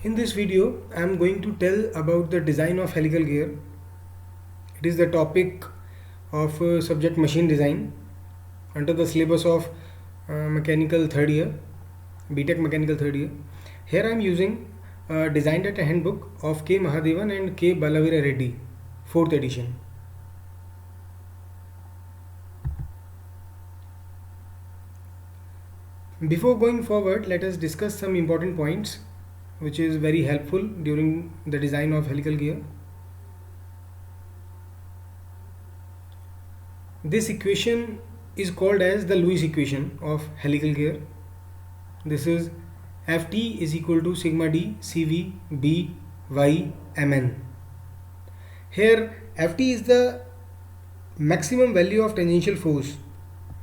In this video, I am going to tell about the design of helical gear. It is the topic of subject machine design under the syllabus of mechanical third year, BTech mechanical third year. Here I am using design data handbook of K. Mahadevan and K. Balavira Reddy, 4th edition. Before going forward, let us discuss some important points which is very helpful during the design of helical gear. This equation is called as the Lewis equation of helical gear. This is Ft is equal to sigma d Cv b y mn. Here Ft is the maximum value of tangential force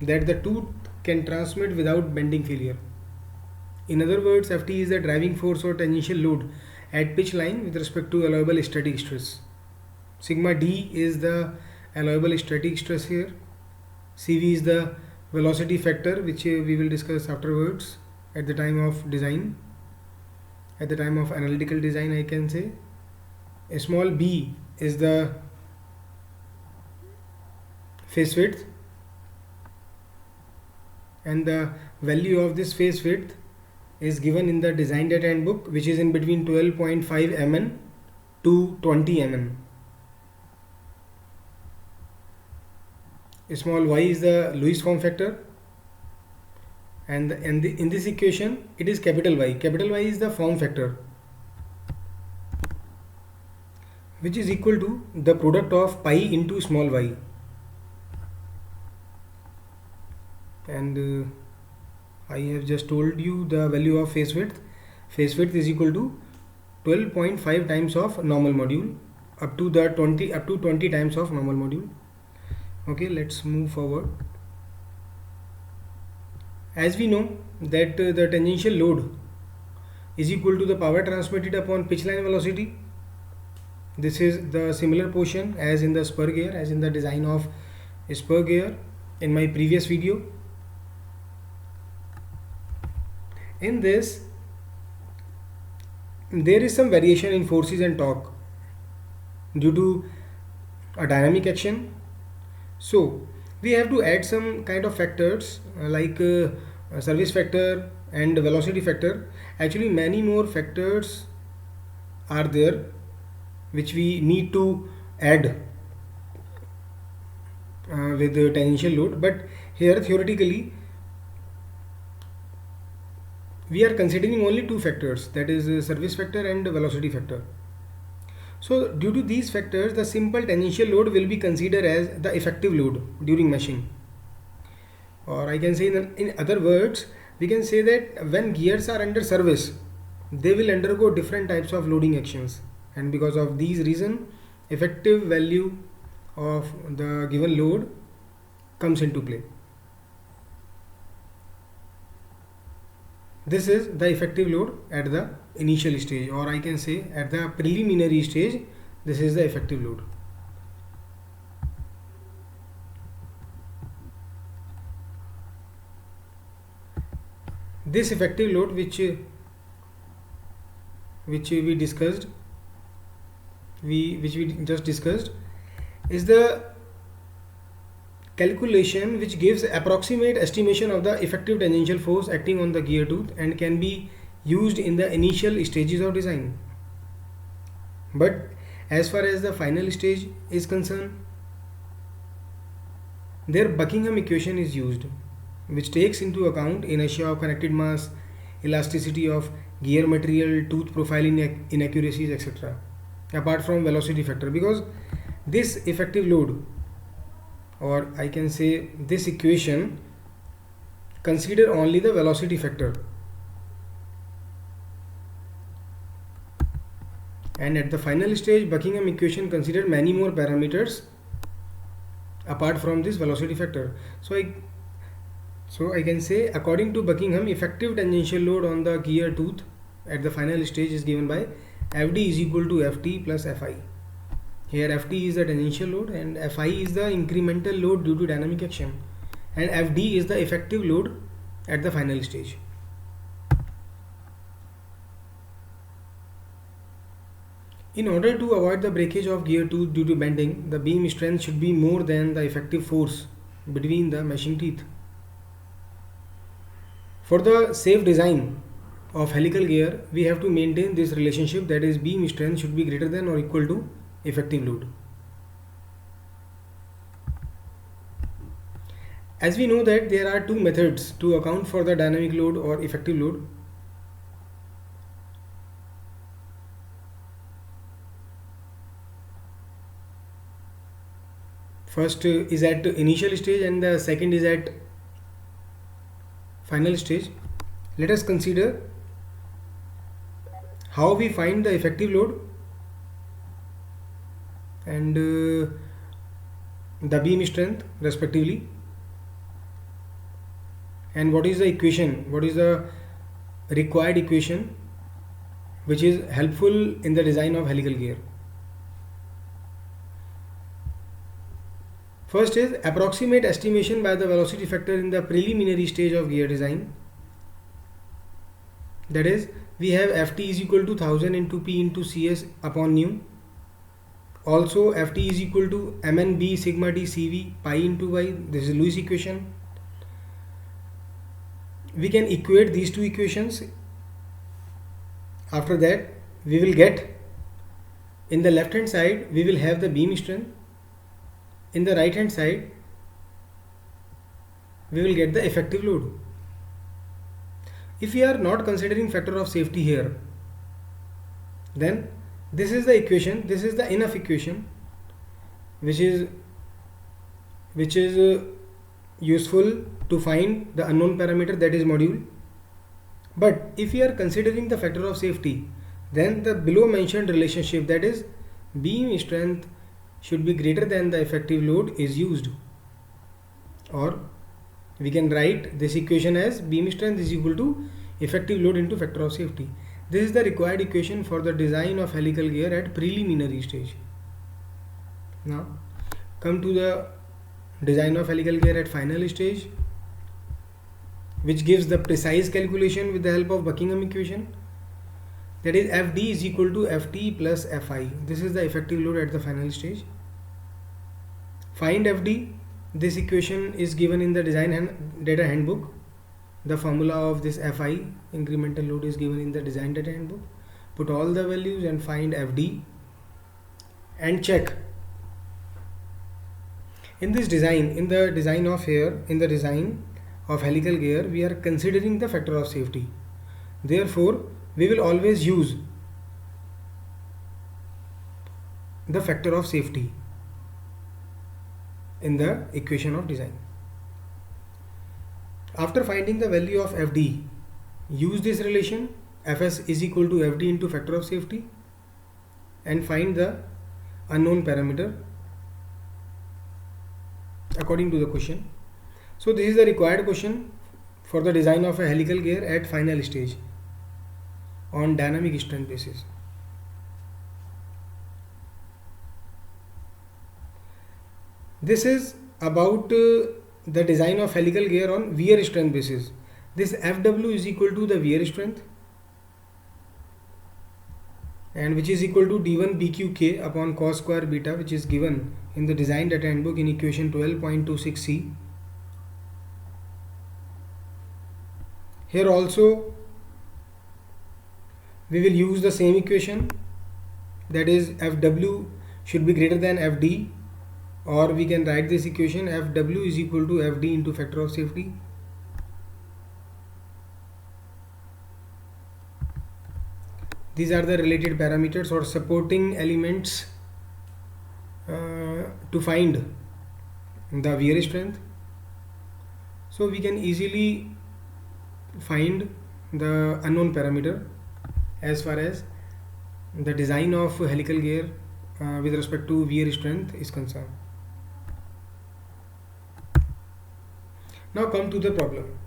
that the tooth can transmit without bending failure. In other words, Ft is the driving force or tangential load at pitch line with respect to allowable static stress. Sigma d is the allowable static stress here. Cv is the velocity factor, which we will discuss afterwards at the time of design. At the time of analytical design, I can say. A small b is the face width, and the value of this face width is given in the design data handbook, which is in between 12.5 mn to 20 mn. Small y is the Lewis form factor, and in this equation it is capital Y. Capital Y is the form factor, which is equal to the product of pi into small y. And I have just told you the value of face width. Face width is equal to 12.5 times of normal module up to 20 times of normal module. Okay, let's move forward. As we know that the tangential load is equal to the power transmitted upon pitch line velocity. This is the similar portion as in the spur gear, as in the design of spur gear in my previous video. In this, there is some variation in forces and torque due to a dynamic action. So we have to add some kind of factors like service factor and velocity factor. Actually, many more factors are there which we need to add with the tangential load, but here theoretically we are considering only two factors, that is service factor and velocity factor. So due to these factors, the simple tangential load will be considered as the effective load during meshing. Or I can say in other words, we can say that when gears are under service, they will undergo different types of loading actions, and because of these reason, effective value of the given load comes into play. This is the effective load at the initial stage, or I can say at the preliminary stage, this is the effective load. This effective load which we discussed, which we just discussed, is the calculation which gives approximate estimation of the effective tangential force acting on the gear tooth and can be used in the initial stages of design. But as far as the final stage is concerned, their Buckingham equation is used, which takes into account inertia of connected mass, elasticity of gear material, tooth profile inaccuracies, etc. apart from velocity factor, because this effective load, or I can say this equation, consider only the velocity factor, and at the final stage Buckingham equation considered many more parameters apart from this velocity factor. So I can say, according to Buckingham, effective tangential load on the gear tooth at the final stage is given by Fd is equal to Ft plus Fi. Here Ft is the tangential load and Fi is the incremental load due to dynamic action, and Fd is the effective load at the final stage. In order to avoid the breakage of gear tooth due to bending, the beam strength should be more than the effective force between the meshing teeth. For the safe design of helical gear, we have to maintain this relationship, that is beam strength should be greater than or equal to effective load. As we know that there are two methods to account for the dynamic load or effective load. First is at initial stage and the second is at final stage. Let us consider how we find the effective load and the beam strength respectively, and what is the equation, what is the required equation which is helpful in the design of helical gear. First is approximate estimation by the velocity factor in the preliminary stage of gear design. That is, we have Ft is equal to 1000 into P into Cs upon nu. Also Ft is equal to Mnb sigma d Cv pi into y. This is Lewis equation. We can equate these two equations. After that we will get, in the left hand side we will have the beam strength, in the right hand side we will get the effective load. If we are not considering factor of safety here, then this is the equation, this is the enough equation which is useful to find the unknown parameter, that is module. But if we are considering the factor of safety, then the below mentioned relationship, that is beam strength should be greater than the effective load, is used. Or we can write this equation as beam strength is equal to effective load into factor of safety. This is the required equation for the design of helical gear at preliminary stage. Now come to the design of helical gear at final stage, which gives the precise calculation with the help of Buckingham equation. That is Fd is equal to Ft plus Fi. This is the effective load at the final stage. Find Fd. This equation is given in the design data handbook. The formula of this Fi, incremental load, is given in the design data handbook. Put all the values and find Fd and check. In this design, in the design of helical gear, we are considering the factor of safety. Therefore, we will always use the factor of safety in the equation of design. After finding the value of Fd, use this relation Fs is equal to Fd into factor of safety and find the unknown parameter according to the question. So this is the required question for the design of a helical gear at final stage on dynamic strength basis. This is about the design of helical gear on wear strength basis. This Fw is equal to the wear strength, and which is equal to d1 bqk upon cos square beta, which is given in the design data handbook in equation 12.26c. Here also we will use the same equation, that is Fw should be greater than Fd, or we can write this equation Fw is equal to Fd into factor of safety. These are the related parameters or supporting elements to find the wear strength. So we can easily find the unknown parameter as far as the design of helical gear with respect to wear strength is concerned. Now come to the problem.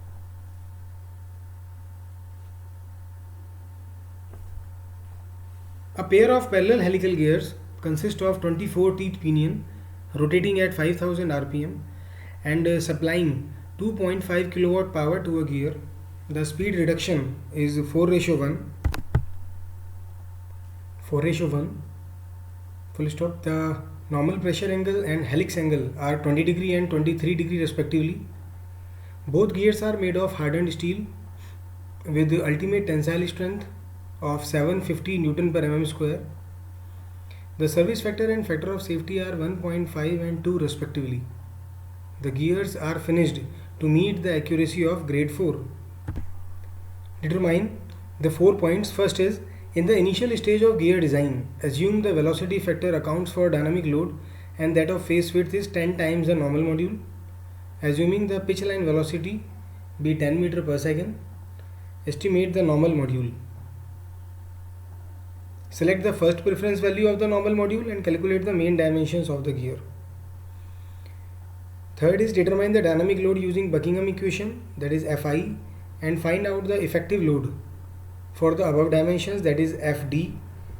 A pair of parallel helical gears consist of 24 teeth pinion rotating at 5000 rpm and supplying 2.5 kilowatt power to a gear. The speed reduction is 4:1. full stop. The normal pressure angle and helix angle are 20 degree and 23 degree respectively. Both gears are made of hardened steel with the ultimate tensile strength of 750 Newton per mm square. The service factor and factor of safety are 1.5 and 2 respectively. The gears are finished to meet the accuracy of grade 4. Determine the 4 points. First is, in the initial stage of gear design, assume the velocity factor accounts for dynamic load and that of face width is 10 times the normal module. Assuming the pitch line velocity be 10 meter per second, estimate the normal module. Select the first preference value of the normal module and calculate the main dimensions of the gear. Third is, determine the dynamic load using Buckingham equation, that is Fi, and find out the effective load for the above dimensions, that is Fd,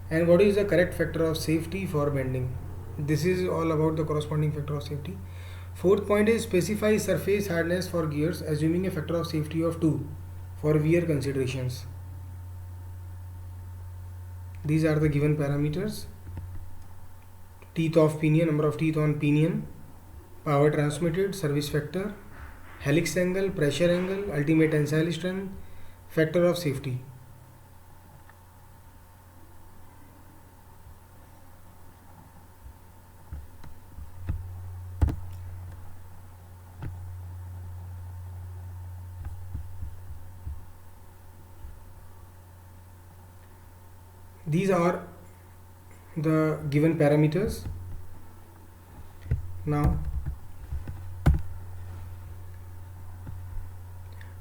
and what is the correct factor of safety for bending. This is all about the corresponding factor of safety. Fourth point is, specify surface hardness for gears assuming a factor of safety of 2 for wear considerations. These are the given parameters: teeth of pinion, number of teeth on pinion, power transmitted, service factor, helix angle, pressure angle, ultimate tensile strength, factor of safety. These are the given parameters. Now,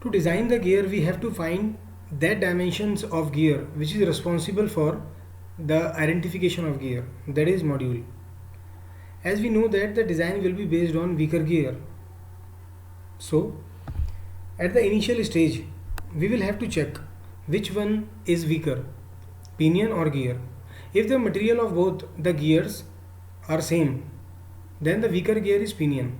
to design the gear, we have to find that dimensions of gear which is responsible for the identification of gear, that is module. As we know that the design will be based on weaker gear, so at the initial stage we will have to check which one is weaker, pinion or gear. If the material of both the gears are same, then the weaker gear is pinion.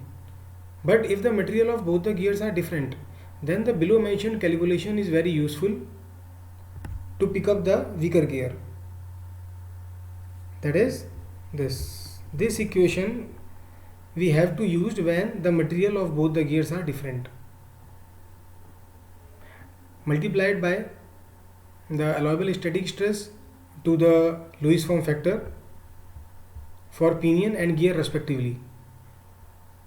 But if the material of both the gears are different, then the below mentioned calculation is very useful to pick up the weaker gear. That is this equation we have to use when the material of both the gears are different, multiplied by the allowable static stress to the Lewis form factor for pinion and gear respectively,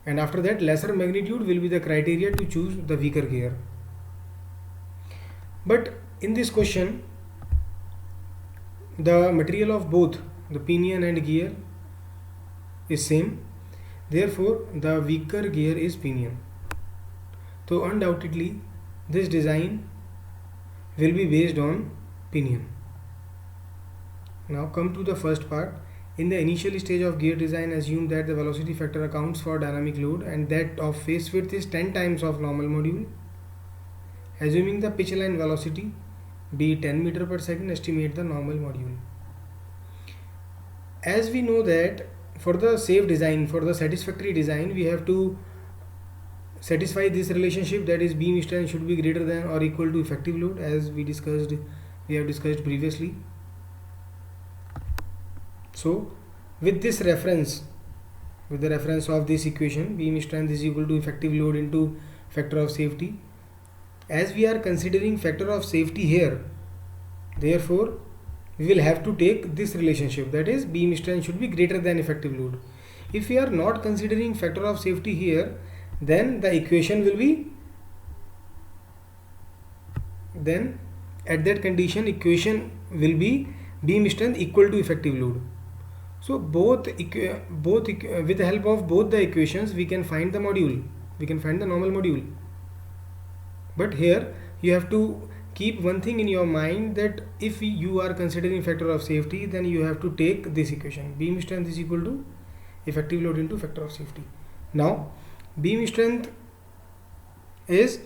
and after that lesser magnitude will be the criteria to choose the weaker gear. But in this question, the material of both the pinion and gear is same, therefore the weaker gear is pinion. So undoubtedly this design will be based on pinion. Now come to the first part. In the initial stage of gear design, assume that the velocity factor accounts for dynamic load and that of face width is 10 times of normal module. Assuming the pitch line velocity be 10 meter per second, estimate the normal module. As we know that for the safe design, for the satisfactory design, we have to satisfy this relationship, that is beam strength should be greater than or equal to effective load, as we have discussed previously. So with this reference, with the reference of this equation, beam strength is equal to effective load into factor of safety. As we are considering factor of safety here, therefore we will have to take this relationship, that is beam strength should be greater than effective load. If we are not considering factor of safety here, then the equation will be, then at that condition equation will be beam strength equal to effective load. So with the help of both the equations we can find the module, we can find the normal module. But here you have to keep one thing in your mind, that if you are considering factor of safety, then you have to take this equation, beam strength is equal to effective load into factor of safety. Now beam strength is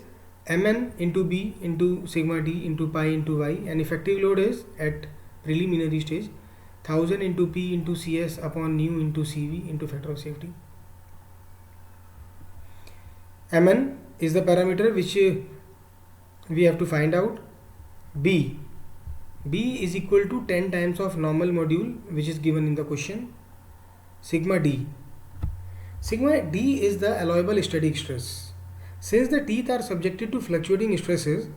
Mn into B into sigma d into pi into y, and effective load is at preliminary stage 1000 into P into Cs upon nu into Cv into factor of safety. Mn is the parameter which we have to find out. B is equal to 10 times of normal module, which is given in the question. sigma d. Sigma d is the allowable static stress. Since the teeth are subjected to fluctuating stresses,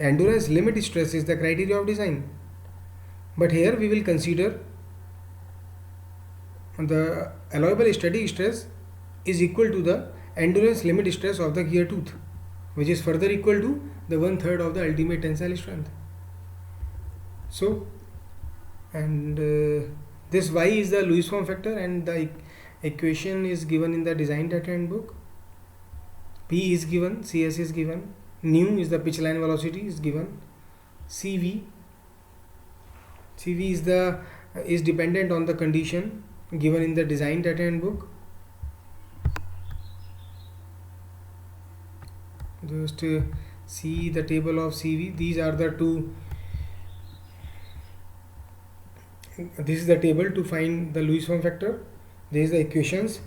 endurance limit stress is the criteria of design. But here we will consider the allowable static stress is equal to the endurance limit stress of the gear tooth, which is further equal to the 1/3 of the ultimate tensile strength. So, and this y is the Lewis form factor, and the equation is given in the design data handbook. P is given, CS is given, nu is the pitch line velocity is given, CV is dependent on the condition given in the design data handbook. Just see the table of CV. These are the two. This is the table to find the Lewis form factor. These are the equations.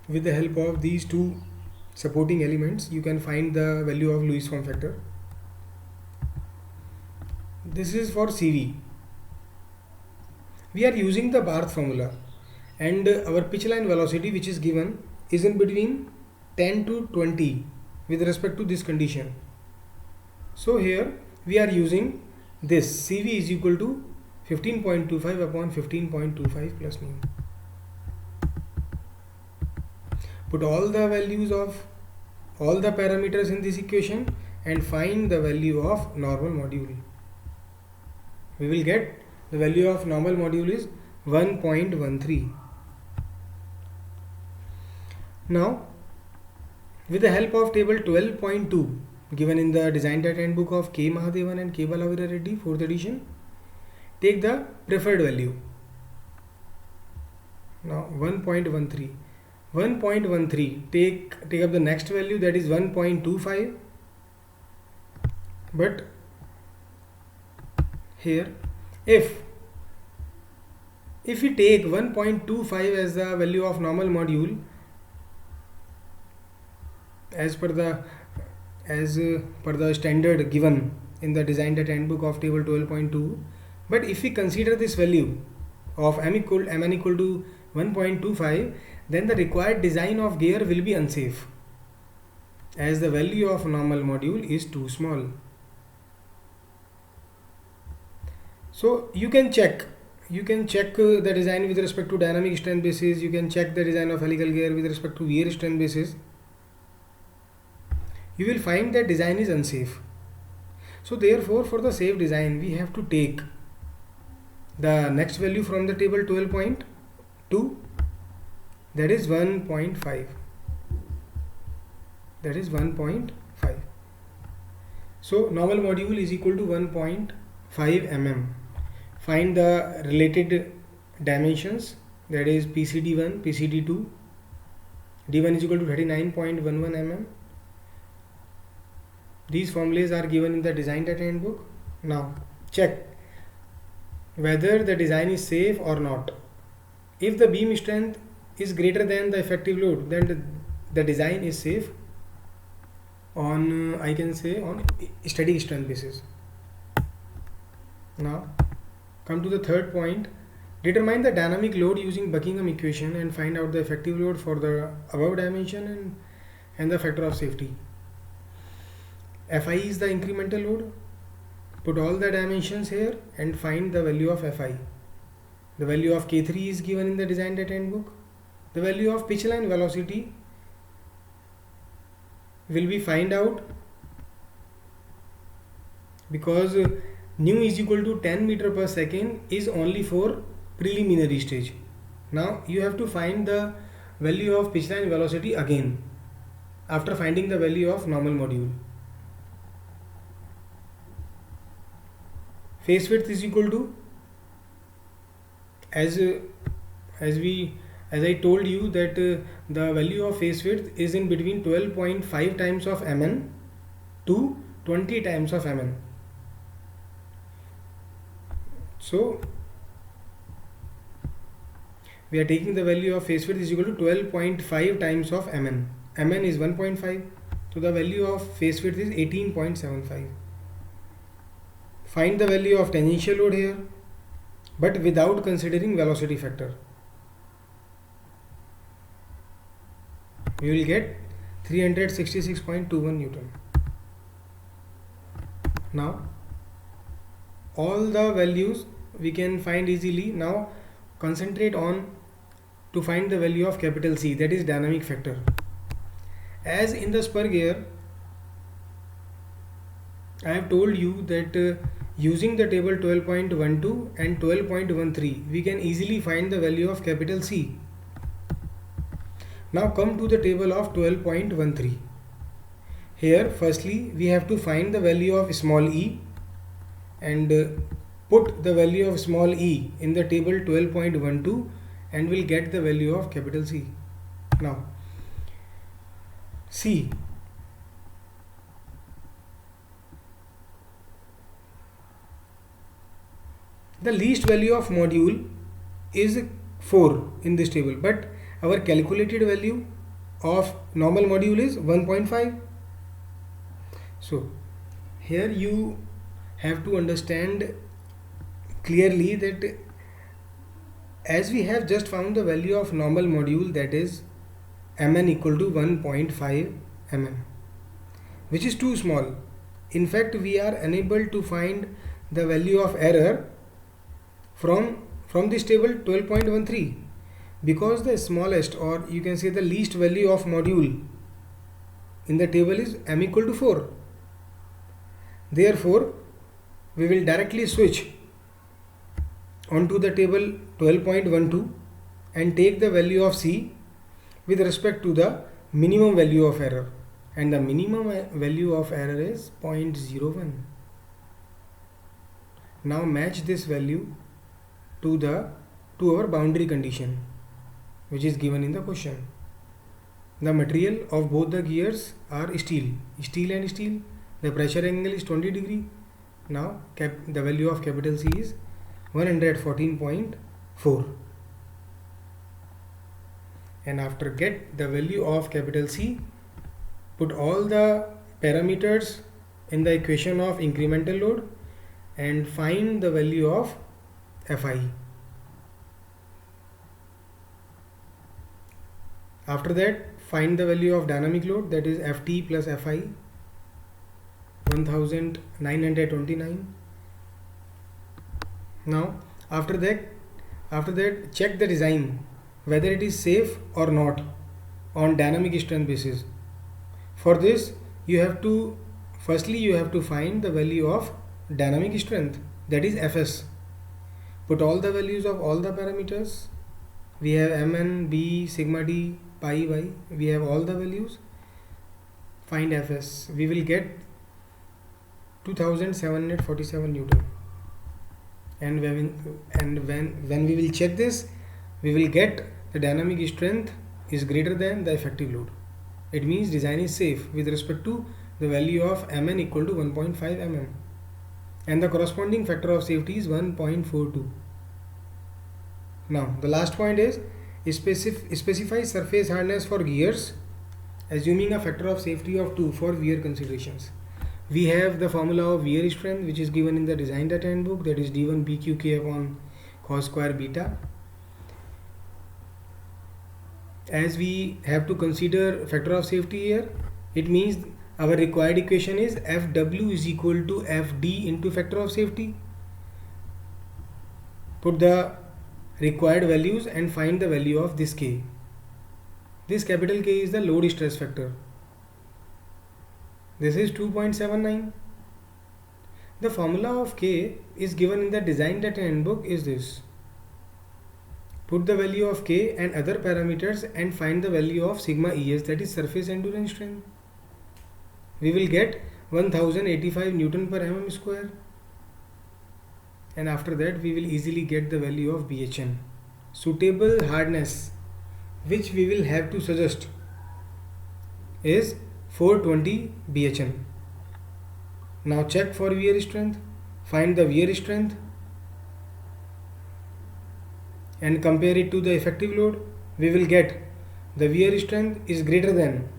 With the help of these two supporting elements, you can find the value of Lewis form factor. This is for CV. We are using the Barth formula, and our pitch line velocity, which is given, is in between 10 to 20 with respect to this condition. So here we are using this CV is equal to 15.25 upon 15.25 plus nu. Put all the values of all the parameters in this equation and find the value of normal module. We will get the value of normal module is 1.13. Now, with the help of table 12.2 given in the design data handbook of K. Mahadevan and K. Balavira Reddy, 4th edition, take the preferred value. Now 1.13. 1.13, take up the next value, that is 1.25. But here if we take 1.25 as the value of normal module as per the standard given in the design data handbook of table 12.2, but if we consider this value of mn equal to 1.25, then the required design of gear will be unsafe, as the value of normal module is too small. So you can check the design with respect to dynamic strength basis. You can check the design of helical gear with respect to wear strength basis. You will find that design is unsafe. So therefore, for the safe design, we have to take the next value from the table 12.2, that is 1.5. That is 1.5. So normal module is equal to 1.5 mm. Find the related dimensions, that is PCD1, PCD2. D1 is equal to 39.11 mm. These formulas are given in the design data handbook. Now check whether the design is safe or not. If the beam strength is greater than the effective load, then the design is safe on I can say on steady strength basis. Now come to the third point. Determine the dynamic load using Buckingham equation and find out the effective load for the above dimension and the factor of safety. Fi is the incremental load. Put all the dimensions here and find the value of Fi. The value of K3 is given in the design data handbook. The value of pitch line velocity will be find out because nu is equal to 10 meter per second is only for preliminary stage. Now you have to find the value of pitch line velocity again after finding the value of normal module. Face width is equal to, as I told you that the value of face width is in between 12.5 times of mn to 20 times of mn. So we are taking the value of face width is equal to 12.5 times of mn. Mn is 1.5, so the value of face width is 18.75. Find the value of tangential load here. but without considering velocity factor. We will get 366.21 Newton. Now all the values we can find easily. Now concentrate on to find the value of capital C, that is dynamic factor. As in the spur gear, I have told you that using the table 12.12 and 12.13 we can easily find the value of capital C. Now come to the table of 12.13. Here firstly we have to find the value of small e and put the value of small e in the table 12.12 and we'll get the value of capital C. Now see, the least value of module is 4 in this table, but our calculated value of normal module is 1.5. So here you have to understand clearly that as we have just found the value of normal module, that is mn equal to 1.5 mm, which is too small. In fact, we are unable to find the value of error from this table 12.13 because the smallest, or you can say the least value of module in the table is m equal to 4. Therefore we will directly switch onto the table 12.12 and take the value of C with respect to the minimum value of error, and the minimum value of error is 0.01. Now match this value to our boundary condition which is given in the question. The material of both the gears are steel and steel. The pressure angle is 20 degree. Now the value of capital C is 114.4, and after get the value of capital C, put all the parameters in the equation of incremental load and find the value of Fi. After that, find the value of dynamic load, that is Ft plus Fi, 1929. Now after that check the design whether it is safe or not on dynamic strength basis. For this you have to find the value of dynamic strength, that is Fs. Put all the values of all the parameters. We have mn, b, sigma d, pi, y. We have all the values. Find Fs. We will get 2747 Newton. And when we will check this, we will get the dynamic strength is greater than the effective load. It means design is safe with respect to the value of mn equal to 1.5 mm, and the corresponding factor of safety is 1.42. Now the last point is specify surface hardness for gears assuming a factor of safety of 2 for wear considerations. We have the formula of wear strength which is given in the design data handbook, that is d1 pqk upon cos square beta. As we have to consider factor of safety here, it means our required equation is Fw is equal to Fd into factor of safety. Put the required values and find the value of this K. This capital K is the load stress factor. This is 2.79. The formula of K is given in the design data handbook is this. Put the value of K and other parameters and find the value of sigma ES, that is surface endurance strength. We will get 1085 Newton per mm square, and after that we will easily get the value of BHN. Suitable hardness which we will have to suggest is 420 BHN. Now check for wear strength, find the wear strength and compare it to the effective load. We will get the wear strength is greater than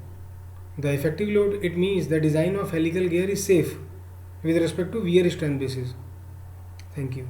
the effective load. It means the design of helical gear is safe with respect to wear strength basis. Thank you.